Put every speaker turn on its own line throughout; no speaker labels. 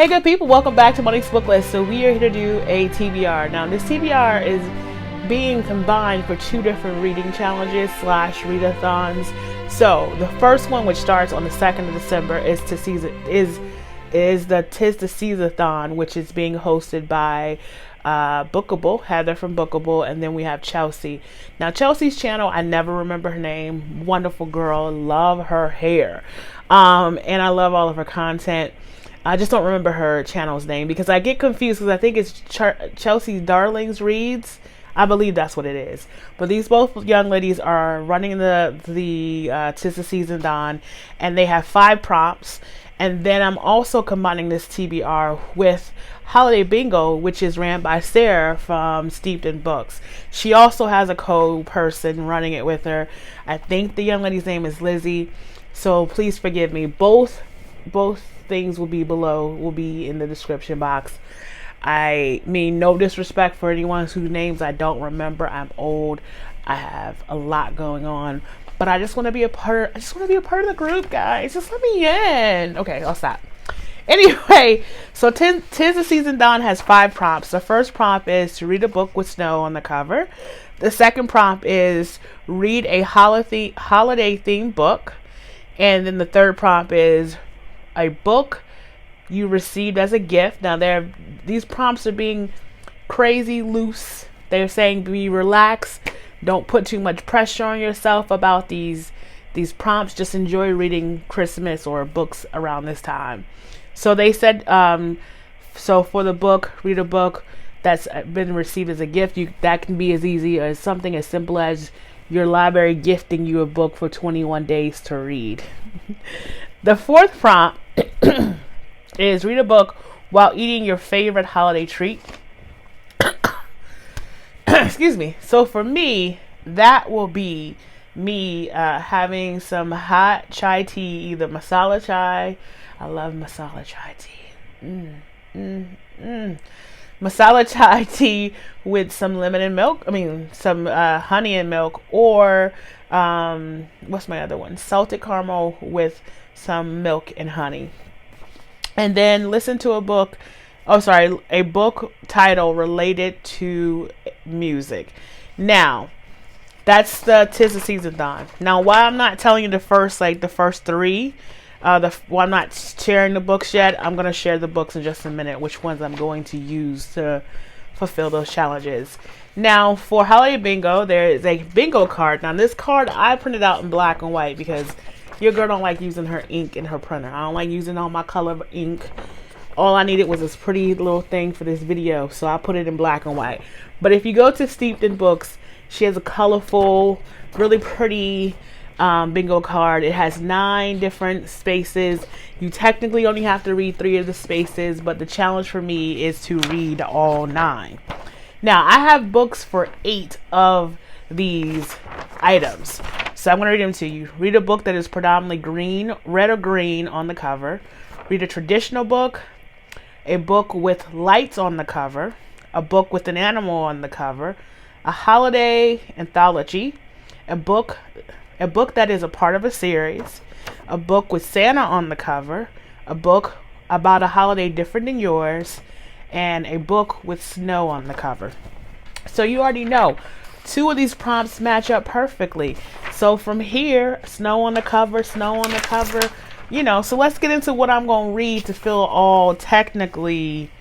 Hey good people, welcome back to Monique's Book List. So we are here to do a TBR. Now this TBR is being combined for two different reading challenges / readathons. So the first one, which starts on the 2nd of December, is the TBRs, which is being hosted by Bookable, Heather from Bookable, and then we have Chelsea. Now Chelsea's channel, I never remember her name. Wonderful girl, love her hair, and I love all of her content. I just don't remember her channel's name because I get confused because I think it's Chelsea Darlings Reads. I believe that's what it is. But these both young ladies are running the Tis the Seasonthon, and they have 5 prompts. And then I'm also combining this TBR with Holiday Bingo, which is ran by Sarah from Steeped in Books. She also has a co-person running it with her. I think the young lady's name is Lizzie. So please forgive me. Both things will be in the description box. I mean no disrespect for anyone whose names I don't remember. I'm old. I have a lot going on, but I just want to be a part. I just want to be a part of the group, guys. Just let me in. Okay, I'll stop. Anyway, so Tis the Seasonthon has 5 prompts. The first prompt is to read a book with snow on the cover. The second prompt is read a holiday themed book, and then the third prompt is a book you received as a gift. Now these prompts are being crazy loose. They're saying be relaxed. Don't put too much pressure on yourself about these prompts. Just enjoy reading Christmas or books around this time. So they said, so for the book, read a book that's been received as a gift. That can be as easy as something as simple as your library gifting you a book for 21 days to read. The fourth prompt is read a book while eating your favorite holiday treat. Excuse me. So for me, that will be me having some hot chai tea, either masala chai. I love masala chai tea. Masala chai tea with some lemon and milk. Some honey and milk, or what's my other one? Salted caramel with some milk and honey. And then listen to a book title related to music. Now, that's the Tis the Seasonthon. Now, while I'm not telling you the first 3, while I'm not sharing the books yet, I'm going to share the books in just a minute, which ones I'm going to use to fulfill those challenges. Now, for Holiday Bingo, there is a bingo card. Now, this card I printed out in black and white because your girl don't like using her ink in her printer. I don't like using all my color ink. All I needed was this pretty little thing for this video, so I put it in black and white. But if you go to Steeped in Books, she has a colorful, really pretty bingo card. It has 9 different spaces. You technically only have to read 3 of the spaces, but the challenge for me is to read all 9. Now, I have books for 8 of these items. So I'm going to read them to you. Read a book that is predominantly red or green on the cover. Read a traditional book. A book with lights on the cover. A book with an animal on the cover. A holiday anthology. A book that is a part of a series. A book with Santa on the cover. A book about a holiday different than yours. And a book with snow on the cover. So you already know 2 of these prompts match up perfectly. So from here, snow on the cover, so let's get into what I'm going to read to fill all technically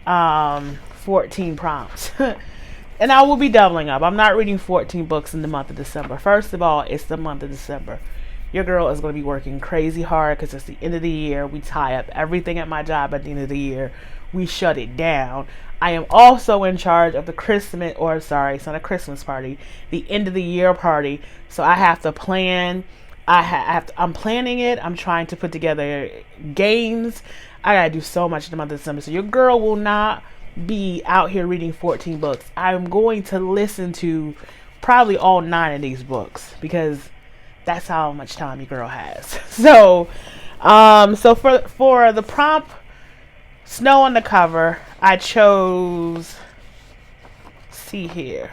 14 prompts. And I will be doubling up. I'm not reading 14 books in the month of December. First of all, it's the month of December. Your girl is going to be working crazy hard because it's the end of the year. We tie up everything at my job at the end of the year. We shut it down. I am also in charge of the it's not a Christmas party, the end of the year party. So I have to plan. I'm planning it. I'm trying to put together games. I gotta do so much in the month of December. So your girl will not be out here reading 14 books. I'm going to listen to probably all 9 of these books because that's how much time your girl has. So for the prompt, snow on the cover, I chose, see here,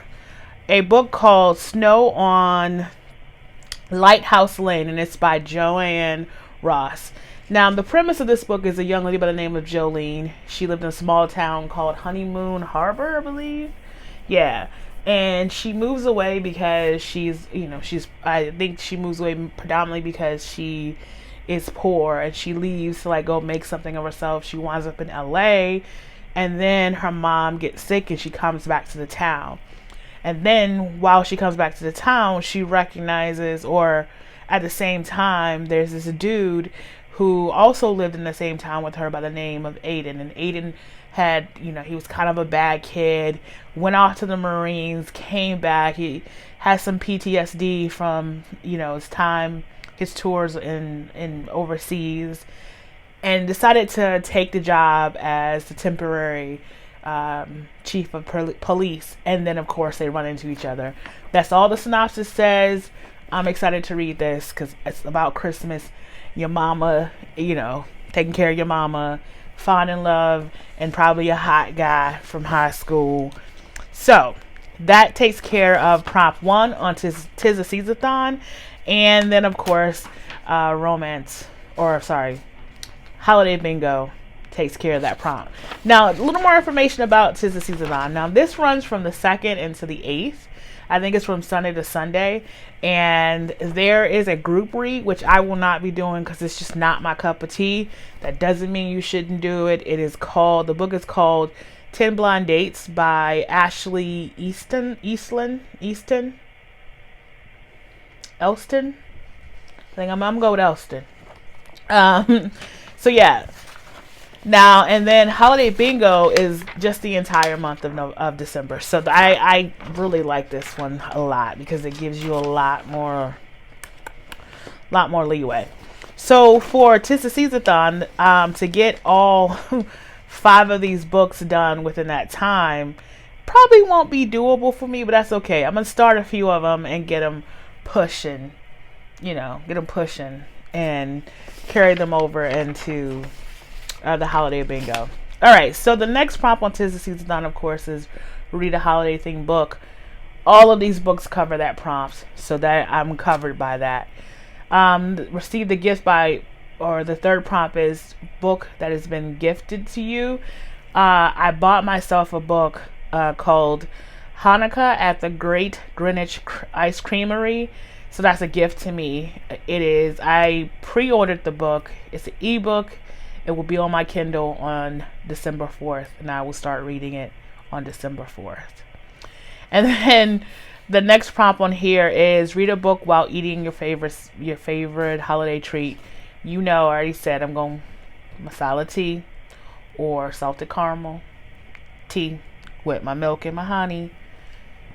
a book called Snow on Lighthouse Lane, and it's by Joanne Ross. Now, the premise of this book is a young lady by the name of Jolene. She lived in a small town called Honeymoon Harbor, I believe. Yeah. And she moves away because I think she moves away predominantly because she is poor, and she leaves to like go make something of herself. She winds up in LA, and then her mom gets sick and she comes back to the town. And then while she comes back to the town, she recognizes, or at the same time, there's this dude who also lived in the same town with her by the name of Aiden. And Aiden had, he was kind of a bad kid, went off to the Marines, came back. He has some PTSD from, his tours in overseas, and decided to take the job as the temporary chief of police. And then, of course, they run into each other. That's all the synopsis says. I'm excited to read this because it's about Christmas. Your mama, taking care of your mama, fall in love, and probably a hot guy from high school. So that takes care of prompt 1 on TBRs. And then, of course, Holiday Bingo takes care of that prompt. Now, a little more information about TBRs. Now, this runs from the 2nd into the 8th. I think it's from Sunday to Sunday. And there is a group read, which I will not be doing because it's just not my cup of tea. That doesn't mean you shouldn't do it. The book is called 10 Blind Dates by Ashley Elston. I think I'm gonna go with Elston. So yeah. Now, and then Holiday Bingo is just the entire month of December. So I really like this one a lot because it gives you a lot more leeway. So for TBRs, to get all 5 of these books done within that time probably won't be doable for me, but that's okay. I'm gonna start a few of them and get them pushing, and carry them over into the Holiday Bingo. All right, so the next prompt on TBRs, of course, is read a holiday themed book. All of these books cover that prompt, so that I'm covered by that. Receive the gift the third prompt is book that has been gifted to you. I bought myself a book called Hanukkah at the Great Greenwich Ice Creamery. So that's a gift to me. It is. I pre-ordered the book. It's an ebook. It will be on my Kindle on December 4th, and I will start reading it on December 4th. And then the next prompt on here is read a book while eating your favorite holiday treat. I already said I'm going masala tea or salted caramel tea with my milk and my honey.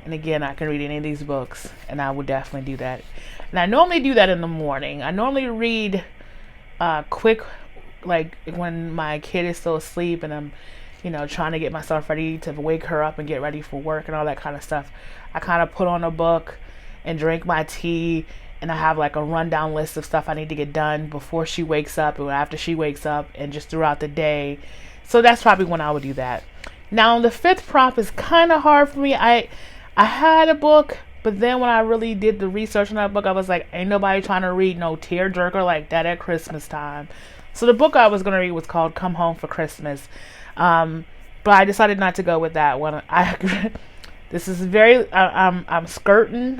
And again, I can read any of these books, and I would definitely do that. And I normally do that in the morning. I normally read quick, like when my kid is still asleep and I'm, trying to get myself ready to wake her up and get ready for work and all that kind of stuff. I kind of put on a book and drink my tea, and I have like a rundown list of stuff I need to get done before she wakes up and after she wakes up and just throughout the day. So that's probably when I would do that. Now, the 5th prompt is kind of hard for me. I had a book, but then when I really did the research on that book, I was like, ain't nobody trying to read no tearjerker like that at Christmas time. So the book I was going to read was called Come Home for Christmas. But I decided not to go with that one. This is I'm skirting.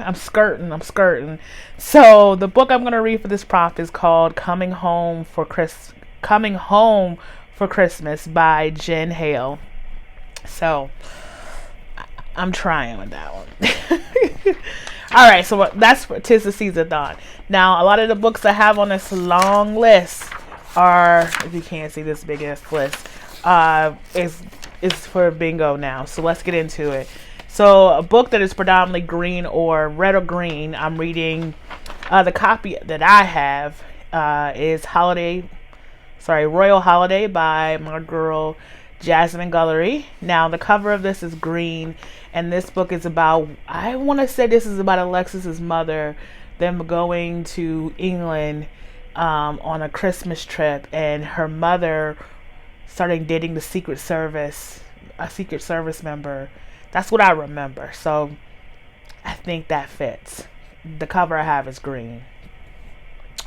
So the book I'm going to read for this prompt is called Coming Home for Christmas by Jen Hale. So I'm trying with that one. All right, so that's for TBRs. Now, a lot of the books I have on this long list are, if you can't see this big ass list, is for bingo now. So let's get into it. So a book that is predominantly green or red or green, I'm reading, the copy that I have is Royal Holiday by my girl Jasmine Gullery. Now the cover of this is green, and this book is about, I want to say this is about Alexis's mother, them going to England on a Christmas trip, and her mother starting dating a Secret Service member. That's what I remember. So I think that fits. The cover I have is green.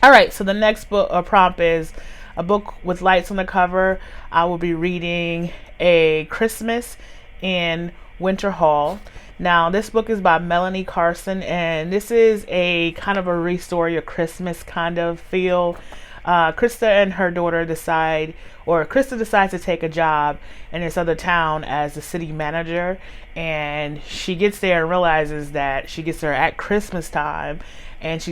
All right, so the next book or prompt is a book with lights on the cover, I will be reading A Christmas in Winter Hall. Now, this book is by Melanie Carson, and this is a kind of a restore your Christmas kind of feel. Krista and her daughter Krista decides to take a job in this other town as the city manager, and she gets there and realizes that she gets there at Christmas time, and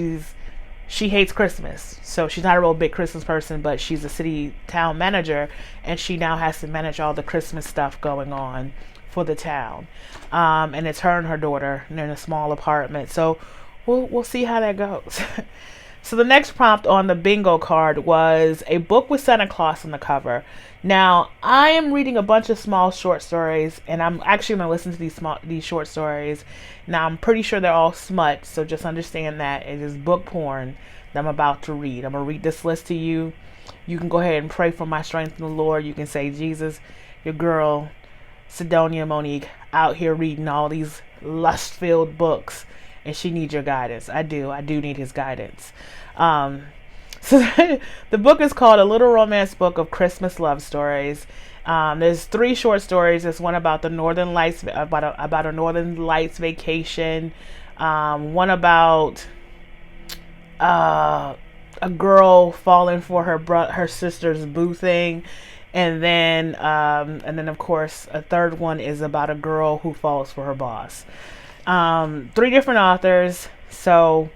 she hates Christmas. So she's not a real big Christmas person, but she's a city town manager, and she now has to manage all the Christmas stuff going on for the town. And it's her and her daughter, and they're in a small apartment. So we'll see how that goes. So the next prompt on the bingo card was a book with Santa Claus on the cover. Now, I am reading a bunch of small short stories, and I'm actually going to listen to these short stories. Now, I'm pretty sure they're all smut, so just understand that it is book porn that I'm about to read. I'm going to read this list to you. You can go ahead and pray for my strength in the Lord. You can say, Jesus, your girl, Sidonia Monique, out here reading all these lust-filled books, and she needs your guidance. I do need his guidance. So the book is called A Little Romance Book of Christmas Love Stories. There's 3 short stories. There's one about the Northern Lights, about a Northern Lights vacation. One about a girl falling for her sister's boo thing. And then of course, a third one is about a girl who falls for her boss. 3 different authors. So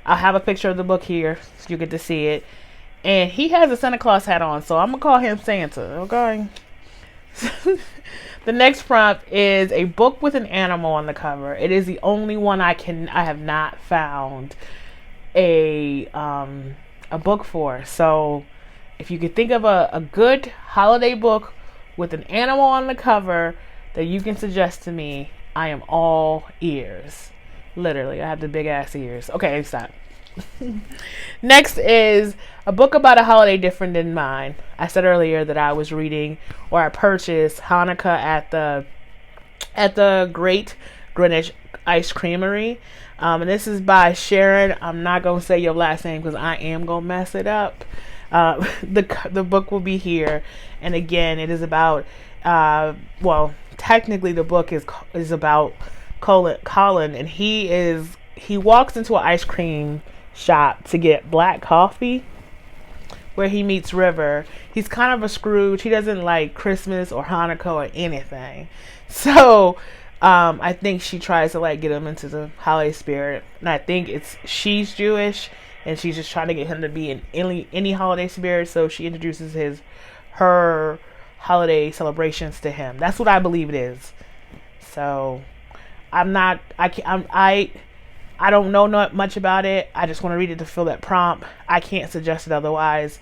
I'll have a picture of the book here so you get to see it. And he has a Santa Claus hat on, so I'm going to call him Santa, okay? The next prompt is a book with an animal on the cover. It is the only one I have not found a book for. So if you could think of a good holiday book with an animal on the cover that you can suggest to me, I am all ears. Literally, I have the big ass ears. Okay, stop. Next is a book about a holiday different than mine. I said earlier that I was reading, or I purchased Hanukkah at the Great Greenwich Ice Creamery. And this is by Sharon. I'm not going to say your last name because I am going to mess it up. The book will be here. And again, it is about, technically the book is about Colin, and he walks into an ice cream shop to get black coffee, where he meets River. He's kind of a Scrooge. He doesn't like Christmas or Hanukkah or anything. So I think she tries to get him into the holiday spirit, and I think she's Jewish, and she's just trying to get him to be in any holiday spirit. So she introduces her holiday celebrations to him. That's what I believe it is. So I don't know not much about it. I just want to read it to fill that prompt. I can't suggest it otherwise.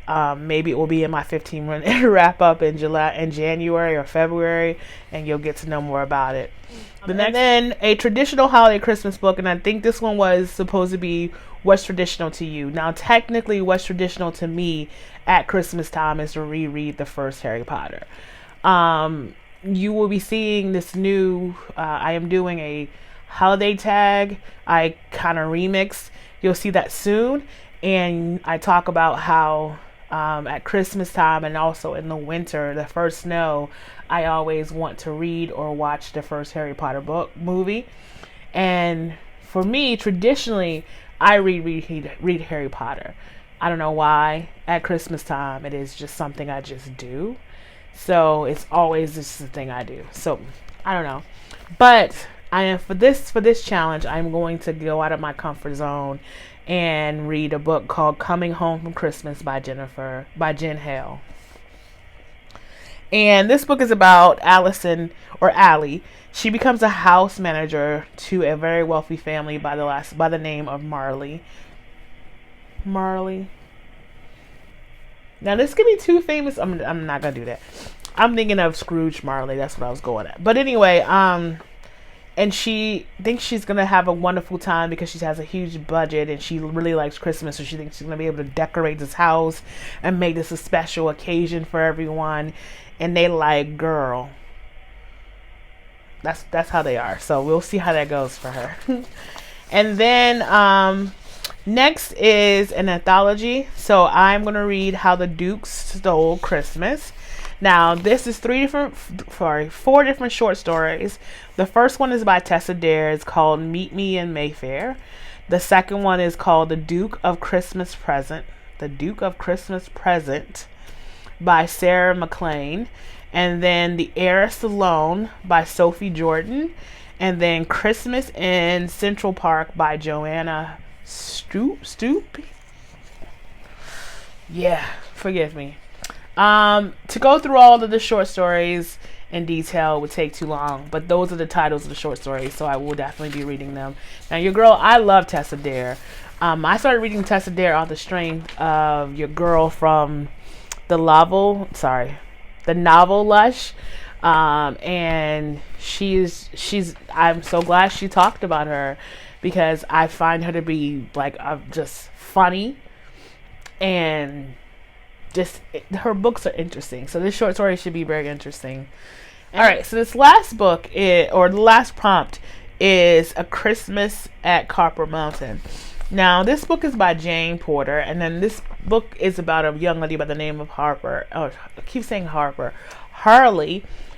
Maybe it will be in my 15-minute wrap up in January or February, and you'll get to know more about it. And then a traditional holiday Christmas book, and I think this one was supposed to be what's traditional to you. Now, technically, what's traditional to me at Christmas time is to reread the first Harry Potter. You will be seeing this new, I am doing a holiday tag, I kind of remix. You'll see that soon. And I talk about how at Christmas time and also in the winter, the first snow, I always want to read or watch the first Harry Potter movie. And for me, traditionally, I read Harry Potter. I don't know why. At Christmas time, it is just something I just do. So it's always just the thing I do. So I don't know. But I am for this challenge, I'm going to go out of my comfort zone and read a book called Coming Home from Christmas by Jen Hale. And this book is about Allison, or Allie. She becomes a house manager to a very wealthy family by the name of Marley. Now this could be too famous. I'm not gonna do that. I'm thinking of Scrooge Marley. That's what I was going at. But anyway, and she thinks she's gonna have a wonderful time because she has a huge budget and she really likes Christmas, so she thinks she's gonna be able to decorate this house and make this a special occasion for everyone. And they like, girl, that's how they are. So we'll see how that goes for her. And then Next is an anthology. So I'm going to read How the Dukes Stole Christmas. Now, this is four different short stories. The first one is by Tessa Dare. It's called Meet Me in Mayfair. The second one is called The Duke of Christmas Present. The Duke of Christmas Present by Sarah McLean. And then The Heiress Alone by Sophie Jordan. And then Christmas in Central Park by Joanna Stoop. Yeah, forgive me. To go through all of the short stories in detail would take too long, but those are the titles of the short stories, so I will definitely be reading them. Now, your girl, I love Tessa Dare. I started reading Tessa Dare off the strength of your girl from the novel Lush. And I'm so glad she talked about her, because I find her to be like just funny, and her books are interesting. So this short story should be very interesting. All right, so this last book the last prompt is A Christmas at Copper Mountain. Now, this book is by Jane Porter, and then this book is about a young lady by the name of Harley.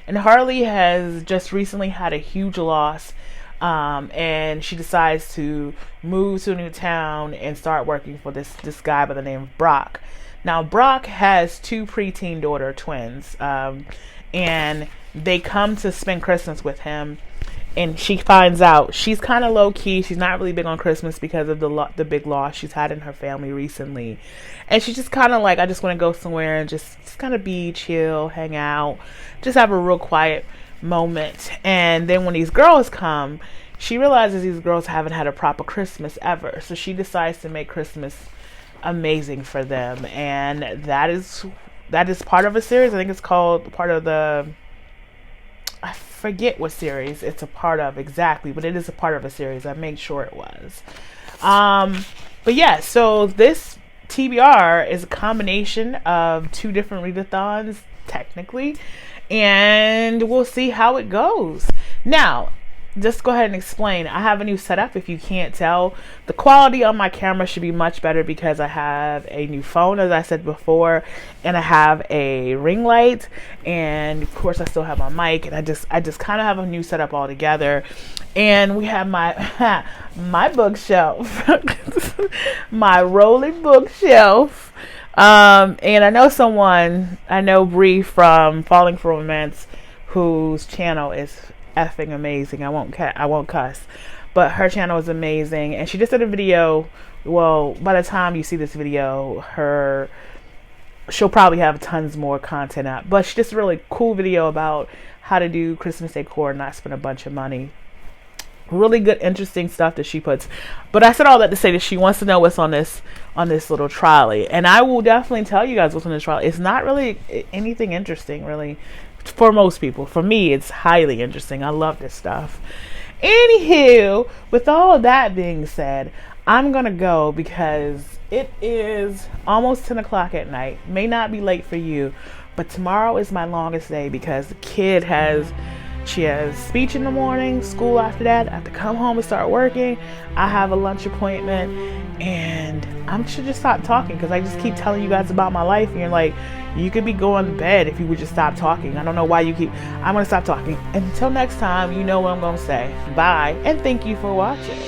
And Harley has just recently had a huge loss, and she decides to move to a new town and start working for this guy by the name of Brock. Now, Brock has two preteen daughter twins, and they come to spend Christmas with him. And she finds out she's kind of low key. She's not really big on Christmas because of the big loss she's had in her family recently. And she's just kind of like, I just want to go somewhere and just kind of be chill, hang out, just have a real quiet moment. And then when these girls come, she realizes these girls haven't had a proper Christmas ever. So she decides to make Christmas amazing for them. And that is part of a series. I think it's called part of the... I forget what series it's a part of exactly, but it is a part of a series. I made sure it was. But yeah, so this TBR is a combination of two different readathons, technically, and we'll see how it goes. Now, just go ahead and explain. I have a new setup. If you can't tell, the quality on my camera should be much better because I have a new phone, as I said before, and I have a ring light, and of course I still have my mic, and I just kind of have a new setup altogether. And we have my my bookshelf, my rolling bookshelf. And I know Bree from Falling for Romance, whose channel is effing amazing. I won't cuss, but her channel is amazing, and she just did a video. Well, by the time you see this video, she'll probably have tons more content out, but she just a really cool video about how to do Christmas decor and not spend a bunch of money. Really good, interesting stuff that she puts. But I said all that to say that she wants to know what's on this little trolley, and I will definitely tell you guys what's on this trolley. It's not really anything interesting, really. For most people. For me, it's highly interesting. I love this stuff. Anywho, with all of that being said, I'm gonna go because it is almost 10 o'clock at night. May not be late for you, but tomorrow is my longest day because the kid has speech in the morning, school after that. I have to come home and start working. I have a lunch appointment, and I should just stop talking because I just keep telling you guys about my life, and you're like, you could be going to bed if you would just stop talking. I don't know why I'm going to stop talking. Until next time, you know what I'm going to say. Bye, and thank you for watching.